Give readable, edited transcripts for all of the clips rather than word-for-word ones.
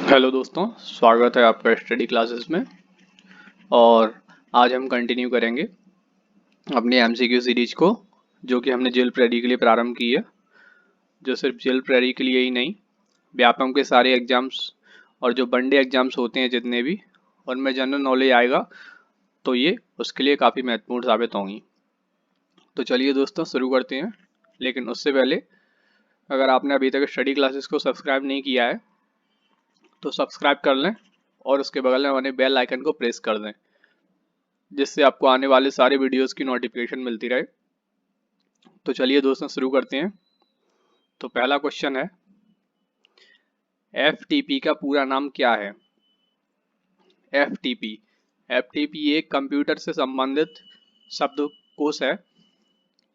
Hello दोस्तों, स्वागत है आपका स्टडी क्लासेस में। और आज हम कंटिन्यू करेंगे अपनी एमसीक्यू सीरीज को, जो कि हमने जेल प्रेरी के लिए प्रारंभ की है। जो सिर्फ जेल प्रेरी के लिए ही नहीं, व्यापम के सारे एग्जाम्स और जो वनडे एग्जाम्स होते हैं जितने भी, उनमें जनरल नॉलेज आएगा तो ये उसके लिए काफ़ी महत्वपूर्ण साबित होंगी। तो चलिए दोस्तों शुरू करते हैं। लेकिन उससे पहले, अगर आपने अभी तक स्टडी क्लासेस को सब्सक्राइब नहीं किया है तो सब्सक्राइब कर लें और उसके बगल में बने बेल आइकन को प्रेस कर दें, जिससे आपको आने वाले सारे वीडियोस की नोटिफिकेशन मिलती रहे। तो चलिए दोस्तों शुरू करते हैं। तो पहला क्वेश्चन है, एफटीपी का पूरा नाम क्या है? एफटीपी एफटीपी एक कंप्यूटर से संबंधित शब्दकोश है।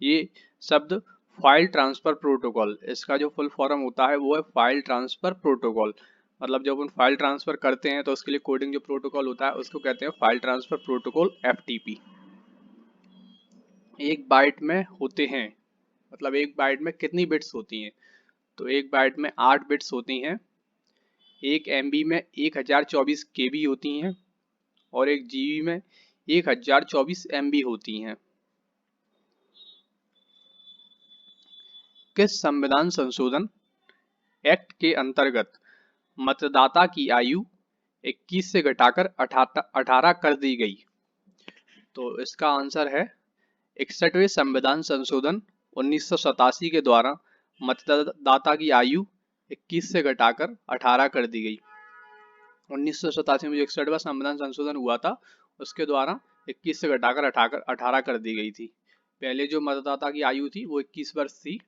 ये शब्द फाइल ट्रांसफर प्रोटोकॉल, इसका जो फुल फॉर्म होता है वो है फाइल ट्रांसफर प्रोटोकॉल। मतलब जब हम फाइल ट्रांसफर करते हैं तो उसके लिए कोडिंग जो प्रोटोकॉल होता है उसको कहते हैं फाइल ट्रांसफर प्रोटोकॉल, एफटीपी। एक बाइट में होते हैं, मतलब एक बाइट में कितनी बिट्स होती हैं? तो एक बाइट में 8 बिट्स होती हैं। एक एमबी में 1024 केबी होती हैं और एक जीबी में 1024 एमबी होती हैं। किस संविधान संशोधन एक्ट के अंतर्गत मतदाता की आयु 21 से घटाकर 18 कर दी गई? तो इसका आंसर है 61वें संविधान संशोधन 1987 के द्वारा मतदाता की आयु 21 से घटाकर 18 कर दी गई। 1987 में जो 61वां संविधान संशोधन हुआ था उसके द्वारा 21 से घटाकर 18 कर दी गई थी। पहले जो मतदाता की आयु थी वो 21 वर्ष थी।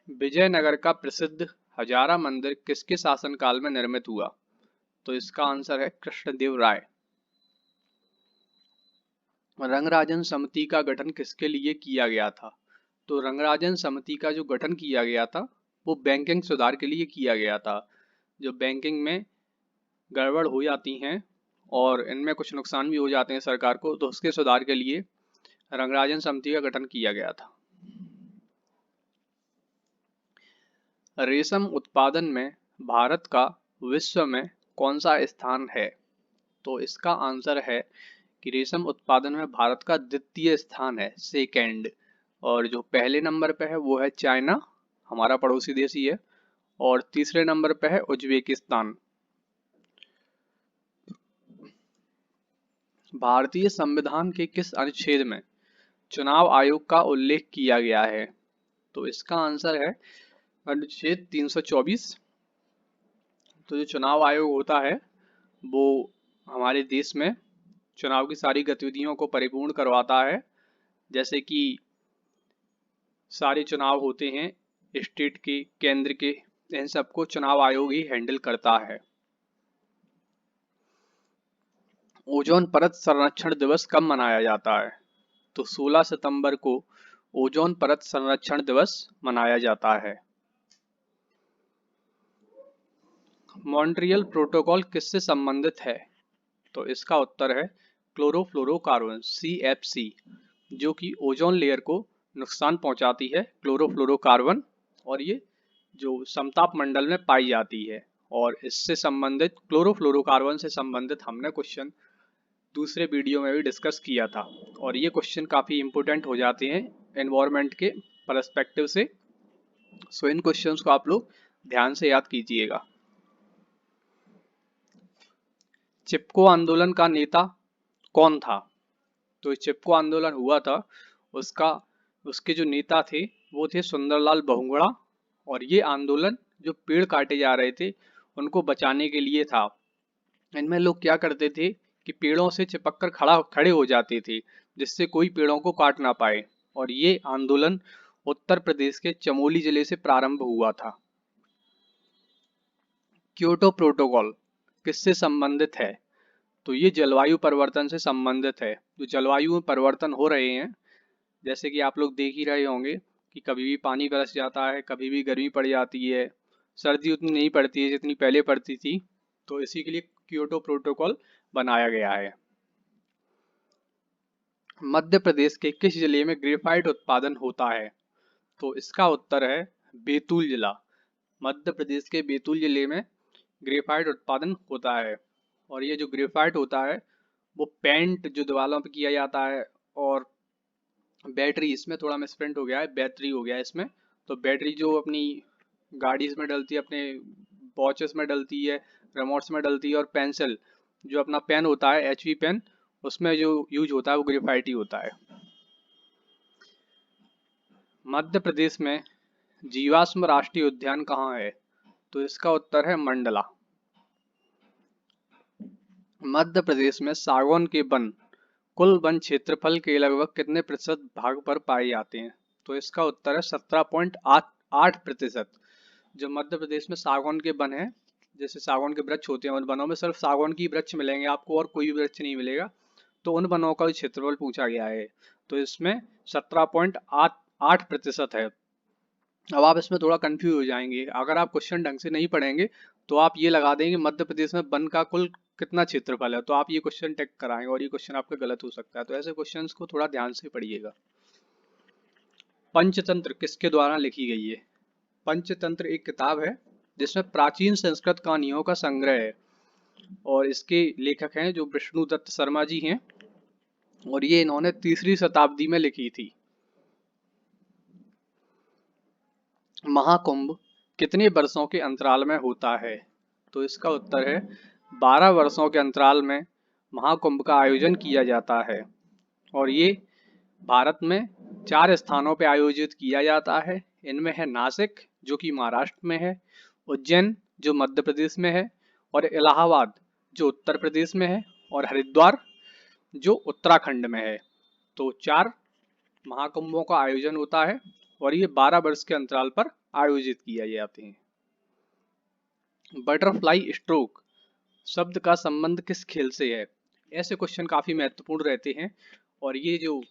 विजयनगर का प्रसिद्ध हजारा मंदिर किसके शासनकाल में निर्मित हुआ? तो इसका आंसर है कृष्णदेव राय। रंगराजन समिति का गठन किसके लिए किया गया था? तो रंगराजन समिति का जो गठन किया गया था वो बैंकिंग सुधार के लिए किया गया था। जो बैंकिंग में गड़बड़ हो जाती हैं और इनमें कुछ नुकसान भी हो जाते हैं सरकार को, तो उसके सुधार के लिए रंगराजन समिति का गठन किया गया था। रेशम उत्पादन में भारत का विश्व में कौन सा स्थान है? तो इसका आंसर है कि रेशम उत्पादन में भारत का द्वितीय स्थान है, सेकेंड। और जो पहले नंबर पे है वो है चाइना, हमारा पड़ोसी देश ही है। और तीसरे नंबर पे है उज्बेकिस्तान। भारतीय संविधान के किस अनुच्छेद में चुनाव आयोग का उल्लेख किया गया है? तो इसका आंसर है अनुच्छेद 324। तो जो चुनाव आयोग होता है वो हमारे देश में चुनाव की सारी गतिविधियों को परिपूर्ण करवाता है। जैसे कि सारे चुनाव होते हैं स्टेट के, केंद्र के, इन सबको चुनाव आयोग ही हैंडल करता है। ओजोन परत संरक्षण दिवस कब मनाया जाता है? तो 16 सितंबर को ओजोन परत संरक्षण दिवस मनाया जाता है। मॉन्ट्रियल प्रोटोकॉल किससे संबंधित है? तो इसका उत्तर है क्लोरोफ्लोरोकार्बन, CFC, जो कि ओजोन लेयर को नुकसान पहुंचाती है, क्लोरोफ्लोरोकार्बन। और ये जो समताप मंडल में पाई जाती है। और इससे संबंधित, क्लोरोफ्लोरोकार्बन से संबंधित हमने क्वेश्चन दूसरे वीडियो में भी डिस्कस किया था। और ये क्वेश्चन काफ़ी इंपॉर्टेंट हो जाते हैं एनवायरनमेंट के पर्सपेक्टिव से। सो इन क्वेश्चंस को आप लोग ध्यान से याद कीजिएगा। चिपको आंदोलन का नेता कौन था? तो चिपको आंदोलन हुआ था, उसके जो नेता थे वो थे सुंदरलाल बहुगुणा। और ये आंदोलन जो पेड़ काटे जा रहे थे उनको बचाने के लिए था। इनमें लोग क्या करते थे कि पेड़ों से चिपक कर खड़े हो जाते थे, जिससे कोई पेड़ों को काट ना पाए। और ये आंदोलन उत्तर प्रदेश के चमोली जिले से प्रारंभ हुआ था। क्योटो प्रोटोकॉल किससे संबंधित है? तो ये जलवायु परिवर्तन से संबंधित है। जो जलवायु में परिवर्तन हो रहे हैं, जैसे कि आप लोग देख ही रहे होंगे कि कभी भी पानी बरस जाता है, कभी भी गर्मी पड़ जाती है, सर्दी उतनी नहीं पड़ती है जितनी पहले पड़ती थी। तो इसी के लिए क्योटो प्रोटोकॉल बनाया गया है। मध्य प्रदेश के किस जिले में ग्रेफाइट उत्पादन होता है? तो इसका उत्तर है बैतूल जिला। मध्य प्रदेश के बैतूल जिले में ग्रेफाइट उत्पादन होता है। और ये जो ग्रेफाइट होता है वो पेंट जो दीवारों पे किया जाता है, और बैटरी, इसमें थोड़ा मिसप्रिंट हो गया है, बैटरी हो गया है इसमें। तो बैटरी जो अपनी गाड़ीज में डलती है, अपने वॉचेस में डलती है, रिमोट्स में डलती है, और पेंसिल जो अपना पेन होता है, एचवी पेन, उसमें जो यूज होता है वो ग्रेफाइट ही होता है। मध्य प्रदेश में जीवाश्म राष्ट्रीय उद्यान कहाँ है? तो इसका उत्तर है मंडला। मध्य प्रदेश में सागौन के वन कुल वन क्षेत्रफल के लगभग कितने प्रतिशत भाग पर पाए जाते हैं? तो इसका उत्तर है 17.8%। जो मध्य प्रदेश में सागौन के वन है, जैसे सागौन के वृक्ष होते हैं, उन वनों में सिर्फ सागौन की वृक्ष मिलेंगे आपको, और कोई भी वृक्ष नहीं मिलेगा। तो उन वनों का क्षेत्रफल पूछा गया है, तो इसमें 17.8% है। अब आप इसमें थोड़ा कंफ्यूज हो जाएंगे, अगर आप क्वेश्चन ढंग से नहीं पढ़ेंगे तो आप ये लगा देंगे मध्य प्रदेश में वन का कुल कितना क्षेत्रफल है, तो आप ये क्वेश्चन टिक कराएंगे और ये क्वेश्चन आपका गलत हो सकता है। तो ऐसे क्वेश्चंस को थोड़ा ध्यान से पढ़िएगा। पंचतंत्र किसके द्वारा लिखी गई है? पंचतंत्र एक किताब है जिसमें प्राचीन संस्कृत कहानियों का संग्रह है, और इसके लेखक हैं जो विष्णुदत्त शर्मा जी हैं, और ये इन्होंने 3री शताब्दी में लिखी थी। महाकुंभ कितने वर्षों के अंतराल में होता है? तो इसका उत्तर है 12 वर्षों के अंतराल में महाकुंभ का आयोजन किया जाता है, और ये भारत में 4 स्थानों पर आयोजित किया जाता है। इनमें है नासिक जो कि महाराष्ट्र में है, उज्जैन जो मध्य प्रदेश में है, और इलाहाबाद जो उत्तर प्रदेश में है, और हरिद्वार जो उत्तराखंड में है। तो 4 महाकुंभों का आयोजन होता है, और ये 12 वर्ष के अंतराल पर आयोजित किए जाते हैं। बटरफ्लाई स्ट्रोक शब्द का संबंध किस खेल से है? ऐसे क्वेश्चन काफी महत्वपूर्ण रहते हैं, और ये जो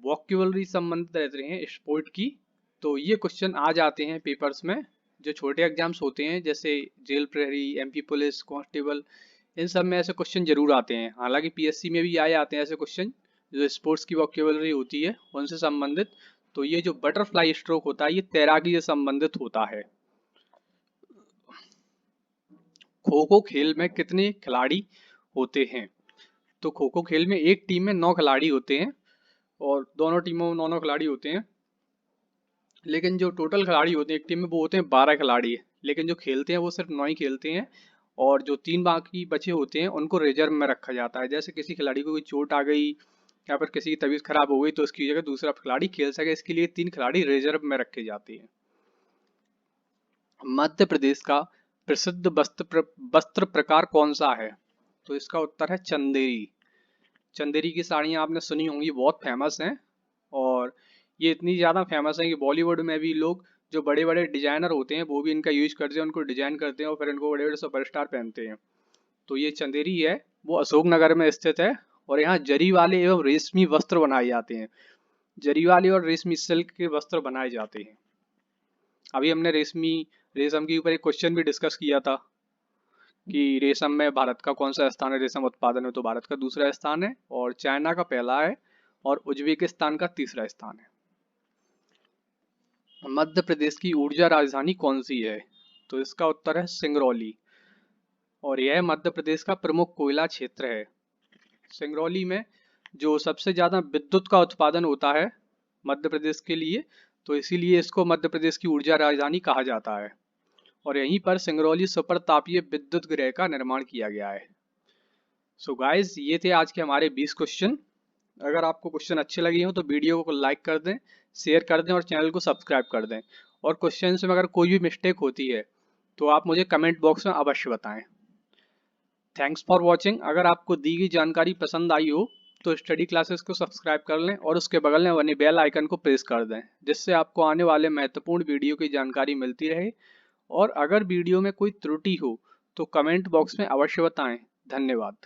वोकैबुलरी संबंधित रहते हैं स्पोर्ट की, तो ये क्वेश्चन आ जाते हैं पेपर्स में। जो छोटे एग्जाम्स होते हैं जैसे जेल प्रहरी, एमपी पुलिस, कांस्टेबल, इन सब में ऐसे क्वेश्चन जरूर आते हैं। हालांकि पीएससी में भी आए आते हैं ऐसे क्वेश्चन जो स्पोर्ट्स की वोकैबुलरी होती है उनसे संबंधित। तो ये जो बटरफ्लाई स्ट्रोक होता है ये तैराकी से संबंधित होता है। खो खो खेल में कितने खिलाड़ी होते हैं? तो खो खो खेल में एक टीम में 9 खिलाड़ी होते हैं, और दोनों टीमों में 9 खिलाड़ी होते हैं, लेकिन जो टोटल खिलाड़ी होते हैं एक टीम में वो होते हैं 12 खिलाड़ी, लेकिन जो खेलते हैं वो सिर्फ 9 ही खेलते हैं, और जो 3 बाकी बचे होते हैं उनको रिजर्व में रखा जाता है। जैसे किसी खिलाड़ी को कोई चोट आ गई या फिर किसी की तबीयत खराब हो गई तो उसकी जगह दूसरा खिलाड़ी खेल सके, इसके लिए 3 खिलाड़ी रिजर्व में रखे जाते हैं। मध्य प्रदेश का प्रसिद्ध वस्त्र प्रकार कौन सा है? तो इसका उत्तर है चंदेरी। चंदेरी की साड़ियाँ आपने सुनी होंगी, बहुत फेमस हैं, और ये इतनी ज़्यादा फेमस है कि बॉलीवुड में भी लोग जो बड़े बड़े डिजाइनर होते हैं वो भी इनका यूज करते हैं, उनको डिजाइन करते हैं और फिर इनको बड़े बड़े सुपरस्टार पहनते हैं। तो ये चंदेरी है वो अशोकनगर में स्थित है, और यहाँ जरी वाले एवं रेशमी वस्त्र बनाए जाते हैं। जरी वाले और रेशमी सिल्क के वस्त्र बनाए जाते हैं। अभी हमने रेशम के ऊपर एक क्वेश्चन भी डिस्कस किया था कि रेशम में भारत का कौन सा स्थान है रेशम उत्पादन में, तो भारत का दूसरा स्थान है, और चाइना का पहला है, और उज्बेकिस्तान का तीसरा स्थान है। मध्य प्रदेश की ऊर्जा राजधानी कौन सी है? तो इसका उत्तर है सिंगरौली, और यह मध्य प्रदेश का प्रमुख कोयला क्षेत्र है। सिंगरौली में जो सबसे ज्यादा विद्युत का उत्पादन होता है मध्य प्रदेश के लिए, तो इसीलिए इसको मध्य प्रदेश की ऊर्जा राजधानी कहा जाता है, और यहीं पर सिंगरौली सुपर तापीय विद्युत गृह का निर्माण किया गया है। सो गाइस, ये थे आज के हमारे 20 क्वेश्चन। अगर आपको क्वेश्चन अच्छे लगे हो तो वीडियो को लाइक कर दें, शेयर कर दें, और चैनल को सब्सक्राइब कर दें। और क्वेश्चन में अगर कोई भी मिस्टेक होती है तो आप मुझे कमेंट बॉक्स में अवश्य बताएं। Thanks for watching. अगर आपको दी गई जानकारी पसंद आई हो तो स्टडी क्लासेस को सब्सक्राइब कर लें, और उसके बगल में बने बेल आइकन को प्रेस कर दें, जिससे आपको आने वाले महत्वपूर्ण वीडियो की जानकारी मिलती रहे। और अगर वीडियो में कोई त्रुटि हो तो कमेंट बॉक्स में अवश्य बताएं। धन्यवाद।